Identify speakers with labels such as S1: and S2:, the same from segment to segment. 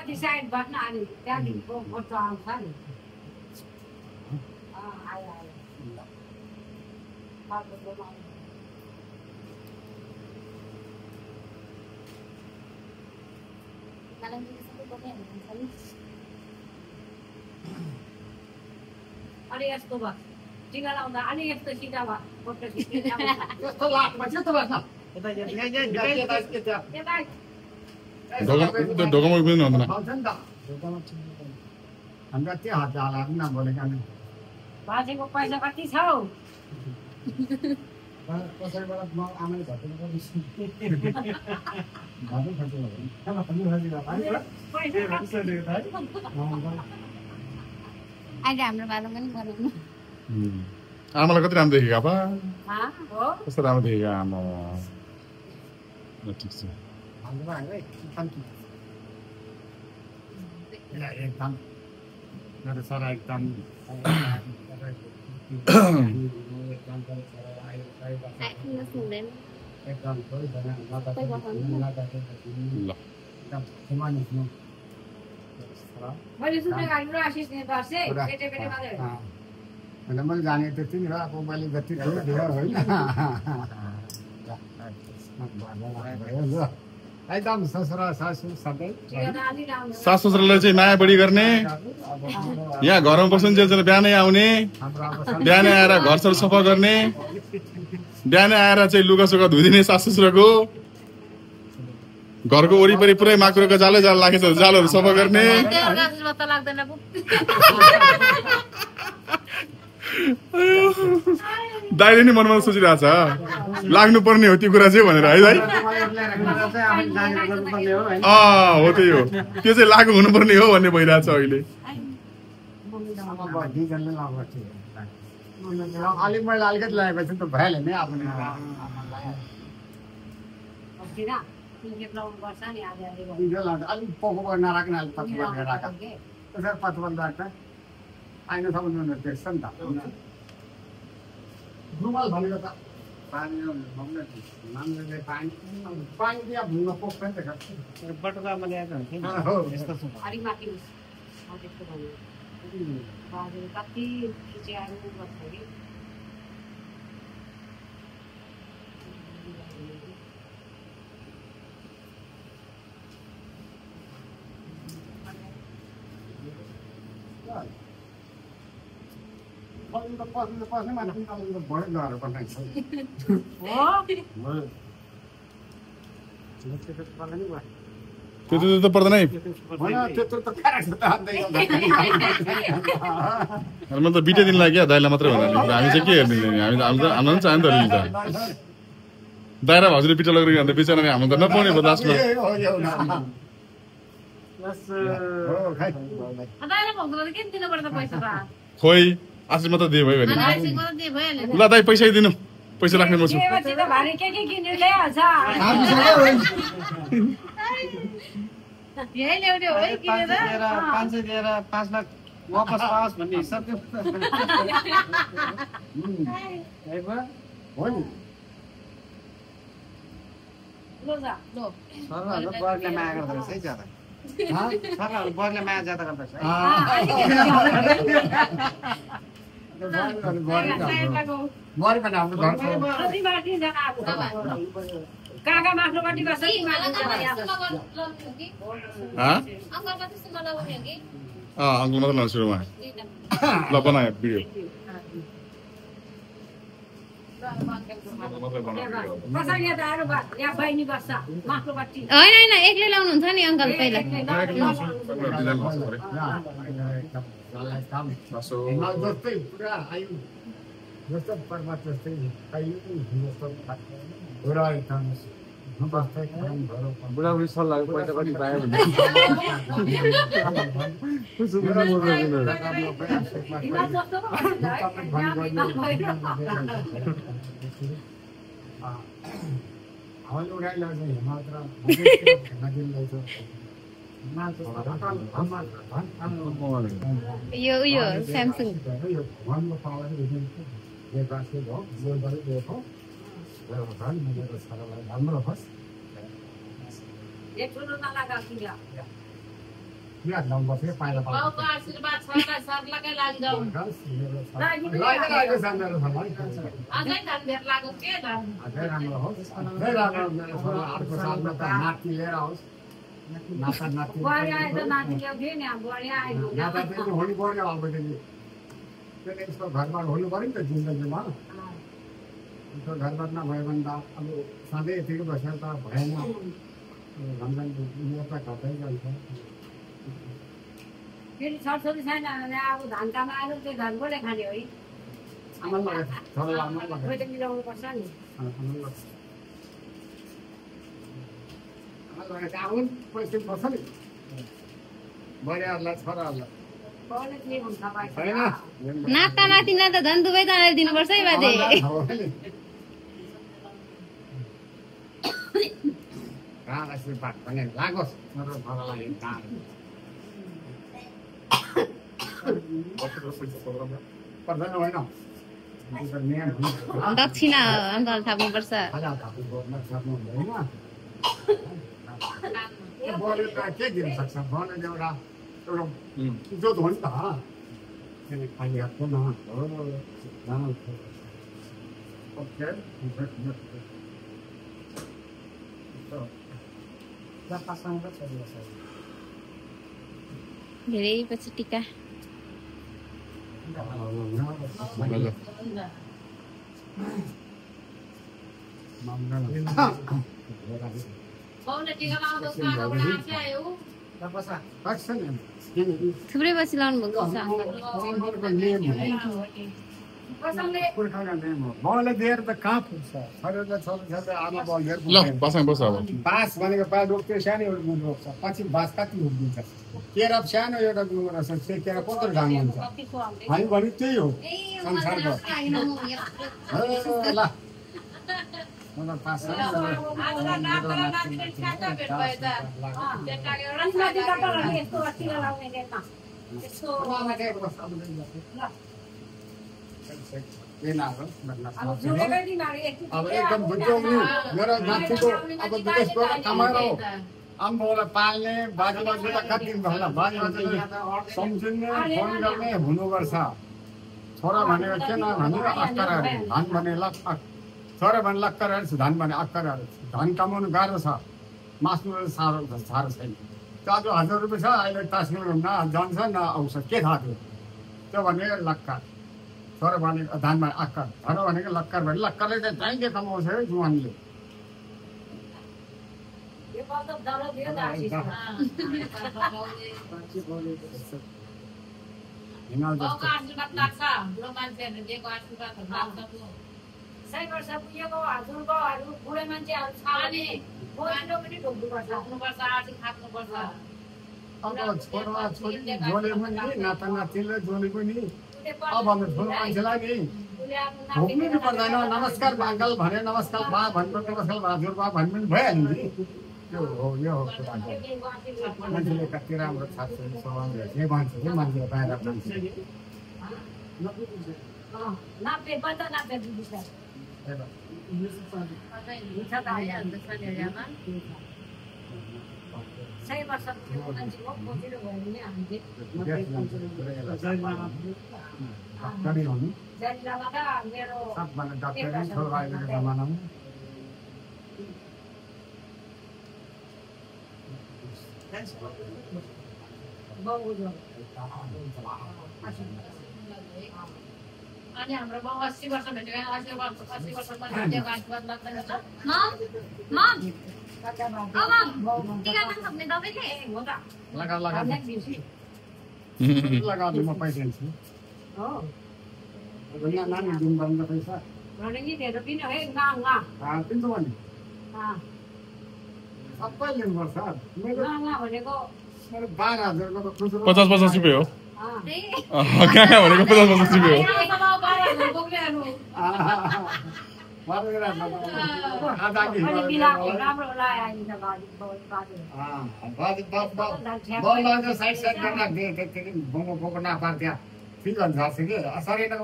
S1: माथि साइड भन्न अनि त्यहाँदेखिको फोटो आउँछ नि आयो अनि यस्तो भयो टिका लाउँदा अनि यस्तो सिधा भयो फोटो
S2: यस्तो लाग्छ त बस्न
S3: ढोकामा पनि हुँदैन
S2: हामीलाई त्यो हात हालाको न बोलेका नि
S1: बाजेको पैसा कति छ हौ
S2: कसैबाट म आमाले घटेर
S4: अहिले हाम्रो बालुङ पनि बनाउनु
S3: आमालाई कति राम्रो देखेको आपा
S1: हो
S3: कस्तो राम्रो देखेको आमा ठिक छ
S2: एकदम मेरो छोरा एकदम
S1: मैले सुनेको हाम्रो आशिषले दर्शे केटे केटे मात्रै
S2: मैले जानेको त्यति नि हो अब मैले जति भयो होइन एकदम ससुरा सासु सबै
S3: सास ससुरालाई चाहिँ माया बढी गर्ने यहाँ घरमा बस्नु चाहिँ बिहानै आउने बिहानै आएर घरसर सफा गर्ने बिहानै आएर चाहिँ लुगासुगा धुइदिने सास ससुराको घरको वरिपरि पुरै माकुराको जाल लागेछ जालहरू सफा गर्ने दाइले नि मनमा सोचिरहेछ लाग्नु पर्ने हो त्यो कुरा चाहिँ भनेर है दाइ हो त्यही हो त्यो चाहिँ लागु हुनुपर्ने हो भन्ने भइरहेछ अहिले
S2: अलिक मैले अलिकति लगाएपछि त भइहाल्यो नि आफ्नो अलिक पोको नराख्ने अलिक पत्तो राख त्यसरी पत्तो राख्दा आइनसम्म देख्छ नि त रुमाल भनेको त पानी मान्छेले पानी दिया भुङ्न पोख्छ नि त
S5: बटुकामा ल्याएको यस्तो छ
S1: कति खिचिहाल्नु पर्छ कि
S2: पस्ने मान्छे भोट गएर बनाइन्छ
S3: त्यो त पर्दैन है
S2: त्यत्रो त
S3: म त बिटे दिन लाग्यो दाइलाई मात्रै भनेर हामी चाहिँ के हेर्ने हामीलाई पनि चाहन्छ नि त दाइरा हजुरले पिठो लगेर अन्त बिचरा हाम्रो त नपाउने भयो लास्टमा खोइ आशिष मात्र दिए भयो भने ल दाइ पैसा दिनु पैसा राख्ने म छु
S4: यही ल्याउने हो है किनेर
S5: 500 दिएर 5 लाख वापस आओस् भन्ने हिसाब
S2: हो नि
S5: सरहरूले बरले माया गर्दो रहेछ है ज्यादा सरहरूले बरले माया ज्यादा गर्दो रहेछ
S1: काका माथिल्लोपट्टि बस्छ कि
S3: अङ्कल मात्र लानु सुरुमा ल बनायो भिडियो
S4: होइन एक्लै लाउनुहुन्छ नि अङ्कल पहिला
S5: बुढाबुढी सल्लाह पैसा कति पायो भने
S4: यो स्यामसङ
S2: बिहा नम्बर थियो पाइला
S1: बाउको आशीर्वाद सरलाई सरलाकै लागिरहँ अझै धन भेट लाग्यो के धन
S2: अझै राम्रो होस् अझै राम्रो मेरो छोरा अर्को सालमा त नाति लिएर आओस् नाता नाति
S1: बुहारी आए त नाति ल्याउँथ्यो नि बुहारी आयो
S2: नाता चाहिँ हुनु पर्यो अबदेखि त्यसले यसको घरबार हुनु पर्यो नि त जिन्दगीमा यसको घरबार नभयो भने त अब सधैँ यतिकै बसेर त भएन भन्दा यो त घट्दै जान्छ
S1: फेरि छोरछोरी छैन भने अब धान कमाएर त्यो धान कसले खाने हो है
S2: आमा लगाएको छोरा आमा
S1: खोइ
S2: लगाएको
S1: त मिलाउनु पर्छ नि
S2: आउनु पैसा पर्छ नि बढियाहरूलाई छोराहरूलाई
S1: बाउले के हुन्छ तपाईँ
S2: छैन
S4: नाता नातिना त झन् दुवै जनाले दिनुपर्छ है बाजे
S2: कहाँ आशीर्वाद भने लागोस् मेरो छोरालाई कहाँ पर्दैन होइन नियम
S4: दक्षिणा अङ्कल थाप्नुपर्छ
S2: बलले त के दिन सक्छ बलले एउटा एउटा इज्जत हो नि त खालि हातको न
S4: धेरै पछि टिका
S1: बाउले टिका लाउँदा उकालोबाट आफै आयो
S4: थुप्रै पछि लाउनु भएको छ
S2: बाउले दिएर त कहाँ पुग्छ आमा बाउ लिएर
S3: ल बसाङ बस अब
S2: बाँस भनेको पाए रोक्थ्यो सानो एउटा गुण रोक्छ पछि बाँस कति रोकिदिन्छ केरा सानो एउटा गुण रहेछ त्यो केरा कत्रो डाङ्ग हुन्छ हामी भने त्यही हो संसारको ल मलाई पास अब एकदम बुझ्यौँ मेरो नातिको अब विदेशबाट कमाएर आम्बाउलाई पाल्ने बाजे बाजुलाई कति दिन भयो बाजे बाजुले सम्झिने फोन गर्ने हुनुपर्छ छोरा भनेको के नभने अक्करहरू धान भने छोरा भने लक्करहरू धान भने अक्करहरू धान कमाउनु गाह्रो छ मास्नु साह्रो छैन त्यो आज 1000 रुपियाँ छ अहिले तास्नु न जान्छ न आउँछ के थाहा त्यो भनेको लक्कर छोरा भनेको धान भने अक्कर छोरा भनेको लक्कर भने लक्करले चाहिँ चाहिँले कमाउँछ है जुवानले हिमाल जस्तो
S1: बुढे मान्छेहरू छ भने बोल्नु पनि ढोक्नुपर्छ
S2: अब छोरा छोरी जोले पनि नाता नातिले जोले पनि अब हाम्रो ठुलो मान्छेलाई नि ढोक्नु नि पर्दैन नमस्कार अङ्कल भने नमस्कार बा भन्नु नमस्कार हजुरबा भन्नु पनि भइहाल्यो नि यो हो कुरा मान्छेले कति राम्रो छाप्छ स्वभाव के भन्छ के मान्छे बाहिर मान्छे
S1: सही वर्ष मान्छेको खोजिलो भयो भने हामीले
S2: कमी हुनु
S1: जलिलाबाट मेरो
S2: सबभन्दा डाक्टरै छोरा अहिलेको जमानामा
S1: अनि हाम्रो बाउ 80 वर्ष भेटेको 80 वर्षमा त्यो आशीर्वाद लाग्दैन छ
S2: लगा म पैसा दिन्छु
S1: हो
S2: नानी दिनु पर्ने पैसा
S1: भने नि धेरै किन है
S2: तिम्रो भने सबै लिनुपर्छ मेरो
S1: भनेको
S2: 12,000 को खुजुरो
S3: 50 रुपियाँ हो कहाँ भनेको 50 रुपियाँ हो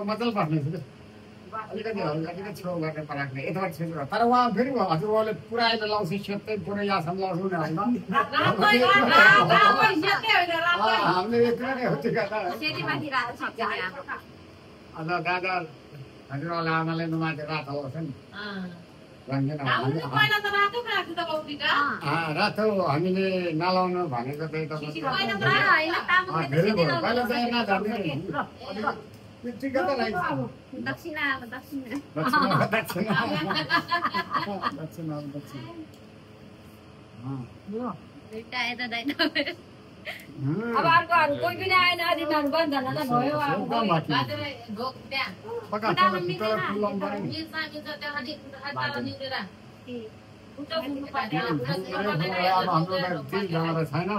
S2: मजल पर्ने अलिकति अलिकति छेउ गरेर पराख्ने यताबाट छेउ तर उहाँ फेरि हजुरबाउले पुरा अहिले लाउँछ सेप्दै पुरै यहाँसम्म लाउँछु नि होइन हामीले यति नै हो त्यो गर्दा अन्त दादा हजुरबाउले आमाले नुमाथि रातो लाउँछ नि रातो हामीले नलाउनु भनेको चाहिँ तपाईँ धेरै भयो पहिला चाहिँ नजाने
S4: दक्षिणा
S6: अब अर्कोहरू कोही पनि आएन अधिकार बन्धनलाई भयो
S2: छैन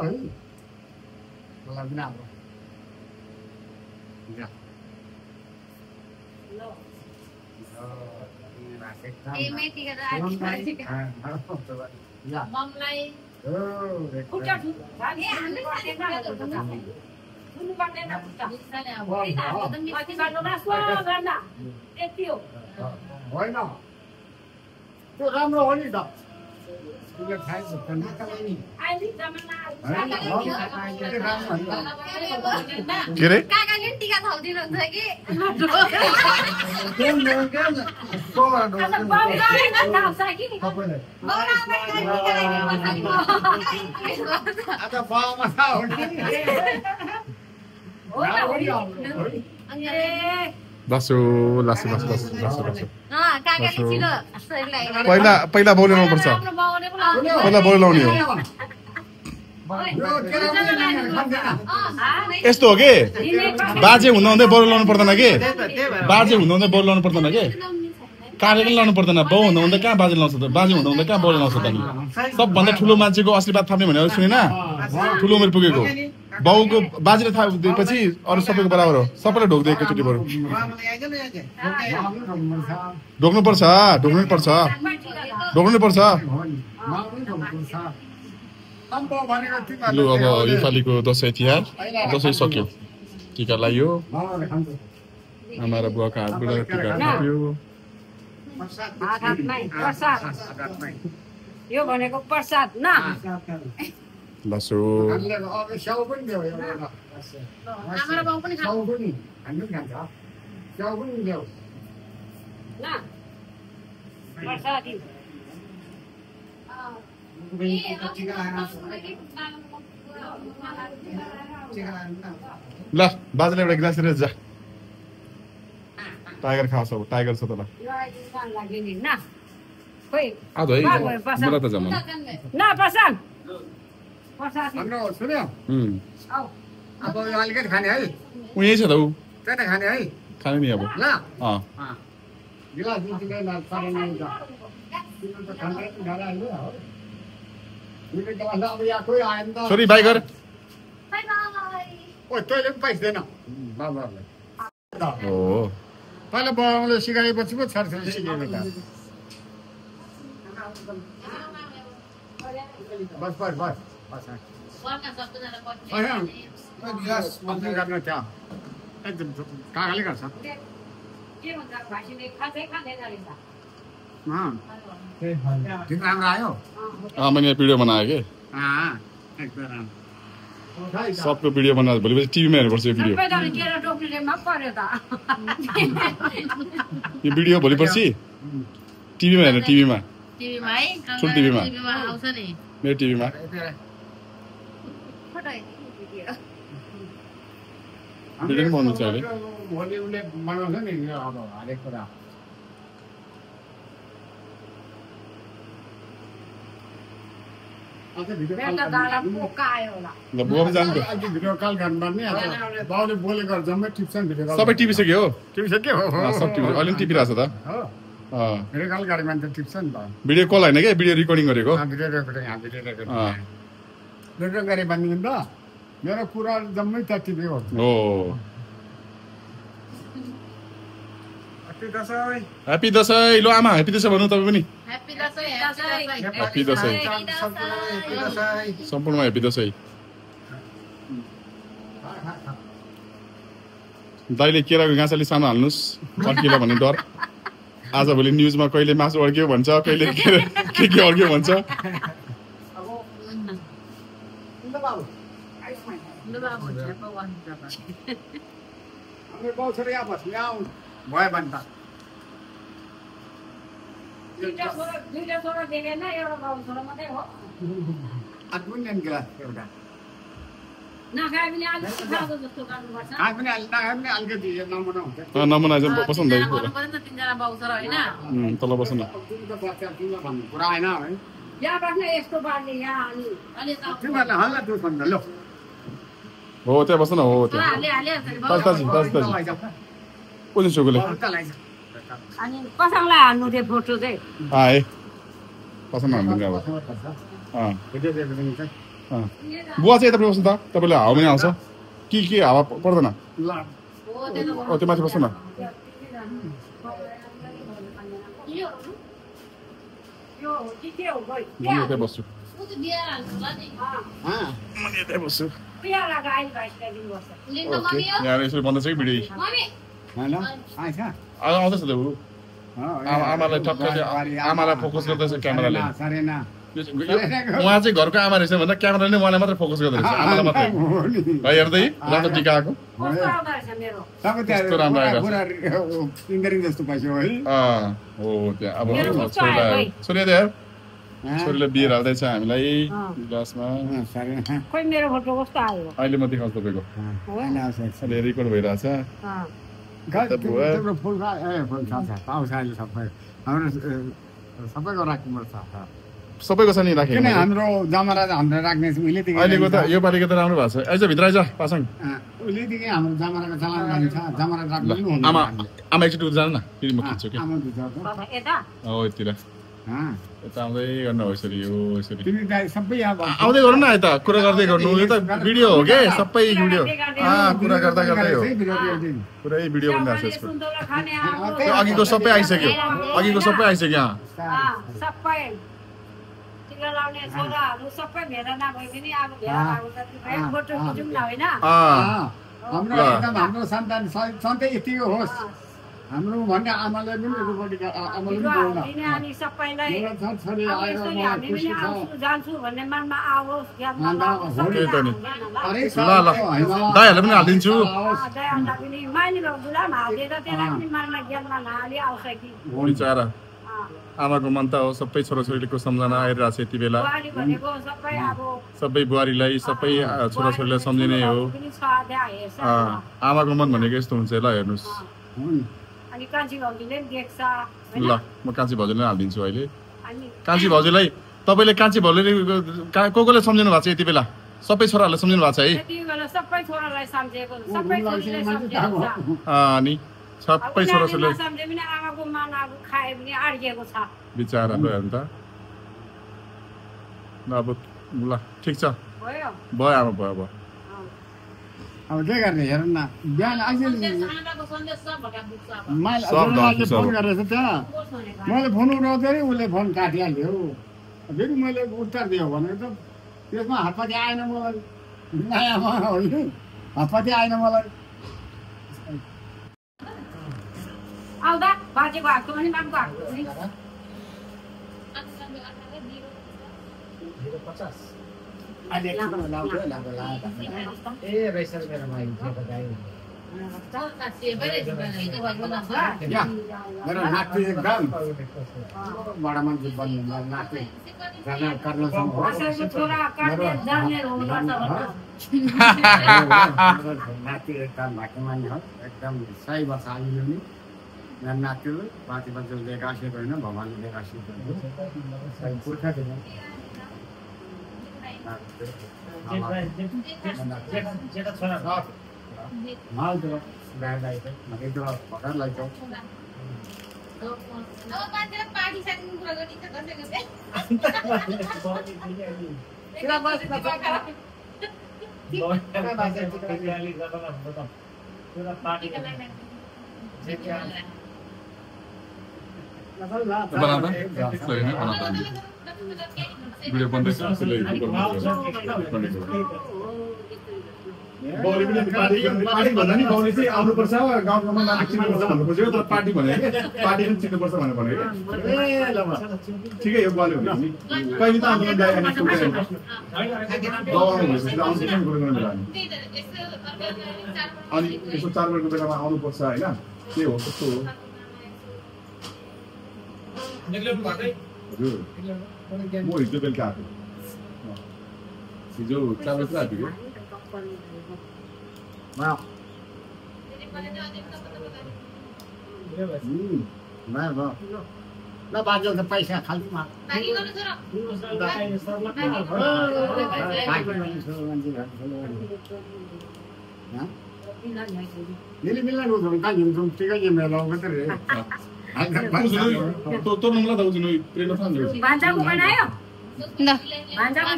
S2: होइन त्यो राम्रो हो नि त
S3: के रे
S4: काकाले टिका थाल्दिनुहुन्छ कि
S3: लासो
S4: काकाले छिटो
S3: पहिला बौले लाउनु पर्छ पहिला बौले लाउने हो यस्तो हो कि बाजे हुँदा बौले लाउनु पर्दैन कि बाजे हुँदा बौले लाउनु पर्दैन कि कार्यक्रम लाउनु पर्दैन बाउ हुँदा कहाँ बाजे लाउँछ त बाजे हुँदा कहाँ बौले लाउँछ त नि सबभन्दा ठुलो मान्छेको आशीर्वाद थाप्ने भनेर सुनेन ठुलो उमेर पुगेको बाउको बाजेले थाहा दिएपछि अरू सबैको बराबर हो सबैले ढोक्दै एकैचोटि बरु ढोक्नु पर्छ लु अब योपालिको दसैँ तिहार दसैँ सक्यो टिका लगाइयो आमा र बुवाको हातबाट टिका लगाइयो
S6: यो भनेको प्रसाद न
S3: लसो ल बाजेले एउटा गिलास लिएर जा टाइगर खाओस् अब टाइगर छ त ल आधो है मलाई त जमा
S6: न प्रसाद
S2: सुन्यो अब अलिकति खाने है
S3: ऊ यही छ त ऊ
S2: त्यही त खाने है
S3: खाने नि अब
S2: ल गिलास
S3: छोरी बाई गर
S2: तैँले पनि पाइँदैन बाबालाई
S3: हो
S2: पहिला बाबाले सिकाएपछि पो छोराछोरी सिकेको त बस बस बस गर्न त्यहाँ एकदम काकाले गर्छ तिम्रो राम्रो आयो
S3: मैले भिडियो बनाएँ कि
S2: एकदम राम्रो
S3: सबको भिडियो बनाएर भोलिपछि टिभीमा हेर्नुपर्छ यो भिडियो यो भिडियो भोलिपर्सि टिभीमा हेर्नु टिभीमा ठुलो टिभीमा मेरो टिभीमा भिडियो पनि बनाउनु छ अहिले
S2: भोलि उसले बनाउँछ नि अब हरेक कुरा
S3: बुवा पनि जान्छ
S2: भिडियो कल गर्नुपर्ने बाउले बोलेको जम्मै टिप्छ नि भिडियो
S3: सबै टिभी सक्यो हो
S2: टिपिसक्यो
S3: सब टिभी अहिले पनि टिपिरहेको छ त
S2: भिडियो कल गरे मान्छे टिप्छ नि त
S3: भिडियो कल होइन क्या भिडियो रेकर्डिङ गरेको
S2: भिडियो रेकर्डिङ रेकर्डिङ गरे भनेदेखि त मेरो कुरा जम्मै त टिप्यो
S3: हो ह्याप्पी दसैँ लो आमा ह्याप्पी दसैँ भन्नु तपाईँ पनि ह्याप्पी दसैँ सम्पूर्ण ह्याप्पी दसैँ दाइले केराको गाँसाले सानो हाल्नुहोस् चर्किला भन्ने डर आजभोलि न्युजमा कहिले मासु अड्क्यो भन्छ कहिले के अड्क्यो भन्छ
S2: हाम्रो बाउ छोरा यहाँ बस्नु यहाँ भयो भने त
S6: दुईटा छोरा देखेन एउटा बाउ छोरा मात्रै हो
S2: आत्मन्यन गिलास एउटा
S6: नखाए पनि अलिक खाएको जस्तो गर्नुपर्छ
S2: खाए पनि नखाए पनि अलिकति नमुना हुन्छ
S3: नमुना चाहिँ बस्नु दाइ
S1: गर्नु पर्यो नि त तिनजना बाउ छोरा होइन
S3: तल बस्नु न
S2: भन्नु कुरा होइन है
S6: यहाँ बस्ने यस्तो बार्ने यहाँ अनि
S1: अलि त
S2: तिमीहरूलाई हल्ला दुध भन्दा लो
S3: हो त्यहाँ बस्नु न हो त्यहाँ
S1: हालिहाल्छ नि
S3: ताजी कुन सुकुले
S6: अनि कसैलाई हान्नु थियो फोटो चाहिँ
S3: आए कसमा हान्नु अब बुवा चाहिँ यतापट्टि बस्नु त तपाईँले हावा पनि आउँछ के हावा पर्दैन
S1: हो त्यो
S3: त्यो माथि बस्नु न
S6: यो के हो गइ
S3: म यतै बस्छु
S1: उ त बिहा हाल्नु होला नि
S3: म यतै बस्छु
S6: बिहा लगा आइल भाइसका दिन बस्छ
S1: लिनु मम्मी हो
S3: यहाँ यसरी बन्दैछ कि भिडियो
S1: मम्मी
S2: होइन आइछ
S3: आउँदैछ त ऊ आमालाई ठक्कले आमालाई फोकस गर्दैछ क्यामेराले
S2: सरेन
S3: उहाँ चाहिँ घरको आमा रहेछ भन्दा क्यामेराले उहाँलाई मात्रै फोकस गर्दो रहेछ आमालाई मात्रै है हेर्दै राम्रो टिका आएको
S6: कस्तो आउँदो रहेछ मेरो
S2: सबै
S3: कस्तो राम्रो आइरहेछ।
S2: पुरा इन्टरिङ जस्तो पाइसक्यो है
S3: हो त्यहाँ अब
S6: मेरो कस्तो
S3: छोरीलाई
S6: आयो
S3: छोरीले हेर छोरीले बियर हाल्दैछ हामीलाई ग्लासमा
S2: सरेन
S6: खोइ मेरो फोटो कस्तो आयो
S3: अहिले म देखाउँछु तपाईँको
S2: होइन आउँछ
S3: अहिले रेकर्ड भइरहेछ
S2: तिम्रो फुल फुल छ पाउँछ अहिले सबै हाम्रो सबैको राख्नुपर्छ
S3: सबैको छ नि
S2: किन
S3: राखेको
S2: हाम्रो जमरा हाम्रो राख्ने उहिलेदेखि
S3: अहिलेको त यो पालिको त राम्रो भएको छ आइज भित्र आइज पासाङ
S2: उहिलेदेखि हाम्रो जमराको चलन राख्छ जमरा राख्नु पनि हुँदैन
S3: आमा आमा एकचोटि जानु न फेरि म खिच्छु क्या
S2: आमा दुध
S6: यता
S3: हो यतिर यता आउँदै गर्नु हो यसरी हो यसरी
S2: तिमी त सबै यहाँ
S3: आउँदै गर्नु न यता कुरा गर्दै गर्नु यो त भिडियो हो के सबै भिडियो कुरा गर्दा गर्दै हो पुरै भिडियो बनिरहेको छ यसको
S6: सुन्तला खाने आएको
S3: त्यो अघिको सबै आइसक्यो अघिको सबै आइसक्यो यहाँ
S6: सबै टिका लाउने छोराहरू सबै भेला नभए पनि अब भेला भएको त फोटो खिचौँ न होइन
S2: हाम्रो एकदम हाम्रो सन्तान सधैँ यतिको होस् हाम्रो भन्ने आमाले पनि आमाले पनि बोल्न
S6: दिने अनि सबैलाई
S2: मेरो छोरी
S6: अब
S2: आएर
S6: यसरी
S2: मलाई
S6: हामी पनि
S2: खुसी छ
S6: आउँछु जान्छु भन्ने मनमा आओस् ज्ञानमा
S2: अन्त
S6: आओस्,
S2: हो
S3: त्यही त नि।
S2: अरे
S3: ल दाइहरूलाई पनि हालिदिन्छु
S6: दयाललाई पनि माइली बाबुलाई पनि हालिदिएर त्यसलाई पनि मनमा ज्ञानमा नहाली आउँछ कि
S3: बिचरा आमाको मन त हो सबै छोराछोरीको सम्झना आइरहेको छ यति बेला
S6: बुहारी भनेको सबै अब
S3: सबै बुहारीलाई सबै छोराछोरीलाई सम्झिने हो
S6: पनि छ त्यहाँ हेर्छ
S3: आमाको मन भनेको यस्तो हुन्छ ल हेर्नुहोस्
S6: अनि कान्छी भाउजूले पनि देख्छ होइन?
S3: ल म कान्छी भाउजूलाई हालिदिन्छु अहिले
S6: अनि
S3: कान्छी भाउजूलाई तपाईँले कान्छी भाउजूले कोले सम्झिनु भएको छ यति बेला सबै छोराहरूलाई सम्झिनु भएको छ है
S6: त्यति बेला सबै छोरालाई सम्झेको सबै छोरीले सम्झेको छ
S3: अनि सबै छोराछोरीले
S6: सम्झे पनि आमाको मन अब खाए पनि अड्किएको छ
S3: बिचरा हेर्नु त अब ल ठिक छ
S6: भयो
S3: भयो आमा भयो भयो
S2: अब के गर्ने हेर न बिहान अझै
S1: आमाको सन्देश सब भटा बुझ्छ अब
S2: मैले
S3: सब
S2: मान्छे
S3: सब।
S2: फोन गरेको छ त्यहाँ
S1: कोस भनेको
S2: मैले फोन उठाउँदाखेरि उसले फोन काटिहाल्यो फेरि मैले उत्तर दियो भनेको त त्यसमा हातपाती आएन मलाई नयाँमा होइन हातपाती आएन मलाई
S6: आउँदा बाजेको हातको पनि बाबुको हातको पनि
S2: अहिले एकछिन लाउँछु है, लाउँदा। या, मेरो नाति एकदम बडा मान्छे बन्नु नाति कर्नलसम्म हो।
S6: कसैको छोरा काट्ने जान्ने हुनुपर्छ भन्नु
S2: नाति एकदम भाग्यमानी हो एकदम 100 वर्ष आयु नि मेरो नातिले बाँची बाँचेले गाँसेको होइन भगवान्ले गाँसेको होइन पुर्खा थियो माल त्यो गाई त्यो भर्खर लैजाऊ
S3: भिडियो बन्दैछ बाउले पनि पार्टी भन्दा नि बाउले चाहिँ आउनुपर्छ गाउँको मान्छे चिन्नुपर्छ भन्नु खोजेको तर पार्टी भने पार्टी पनि चिन्नुपर्छ भनेर भने ठिकै हो बाउले भने कहिले त आन्दोलन गएको अनि यसो चाडबाडको बेलामा आउनुपर्छ होइन के हो कस्तो हो हजुर म हिजो बेलुका आएको हिजो चाडबाड आएको
S2: ल बाजे त पैसा खाल्छु मिली मिल्ला नुझौँ कहाँ हिँड्छौँ ठिकै मेला मात्रै
S3: तो नम्ला दाउ जुन प्रेम थान
S6: भान्जाको बनायो
S4: ल
S6: भान्जाको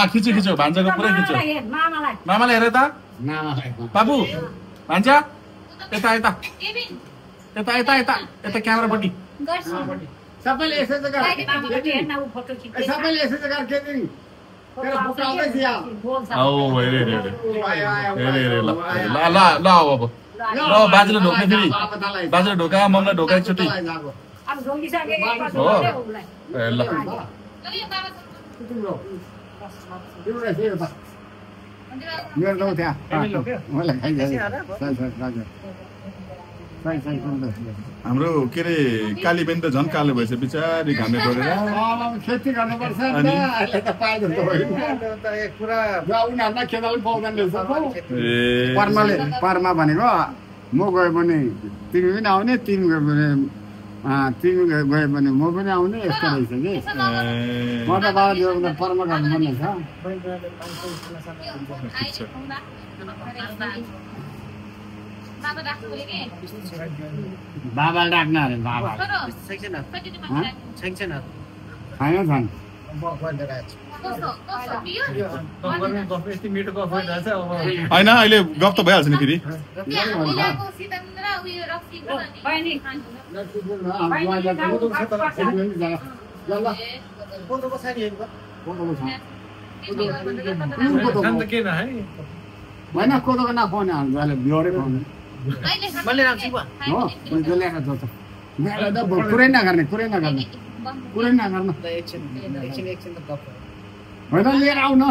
S6: खिच्यो
S3: खिच्यो भान्जाको पुरै खिच्यो
S6: मामालाई
S3: मामाले हेर त बाबु भान्जा यता यता यता यता यता यता क्यामेरापट्टि
S2: सबैले यसो जग्गा
S6: हेर्न उ फोटो खिच्यो
S2: सबैले यसो जग्गा खेल्दिन तेरो फोटो आउँदै थियो
S3: औ हेरे हेरे हेरे हेरे ल ल ल अब ल बाजेले ढोक्ने फेरि बाजेले ढोका मम्मीले ढोका एकचोटि
S6: अब ढोकिसके
S3: हो ए ल
S2: तिम्रो यसो त मेरो लौ त्यहाँ मलाई खाइदियो
S3: हाम्रो के अरे काली बहिनी त झन् कालो भएछ बिचारी घामले डोरेर
S2: खेती गर्नुपर्छ नि अहिले त पाइन्छ पुरा उनीहरूलाई खेदाउनु पाउँदैन रहेछ परमा भनेको म गयो भने तिमी पनि आउने तिमी गयो भने तिमी गयो भने म पनि आउने यस्तो रहेछ कि म त बाबा परमा गर्नुपर्ने छ बाबा डाक्न अरे बाबा छैन छन्
S3: होइन अहिले गफ त भइहाल्छ नि फेरि
S2: होइन कोदोको नखाउने हाल्नु बिहोरै खुवाउने कुरै नगर्ने होइन लिएर आउन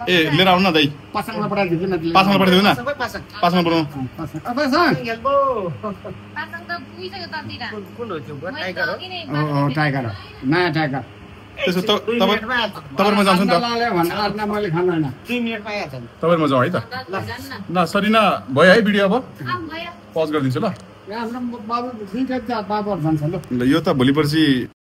S3: ए लिएर आउन दाइ
S2: पासाङमा पठाइदिनु न
S3: पासाङमा पठाइदिनु न पासाङमा पठाउनु
S2: टाइगर नयाँ टाइगर
S3: त्यसो तपाईँहरूमा जान्छु नि त
S2: मैले खाँदैन
S3: तपाईँहरूमा जाउँ है त ल सरिना भयो है भिडियो अब पज गरिदिन्छु ल
S2: हाम्रो बाबु दुईटा बाबुहरू जान्छ
S3: ल यो त भोलि पर्सि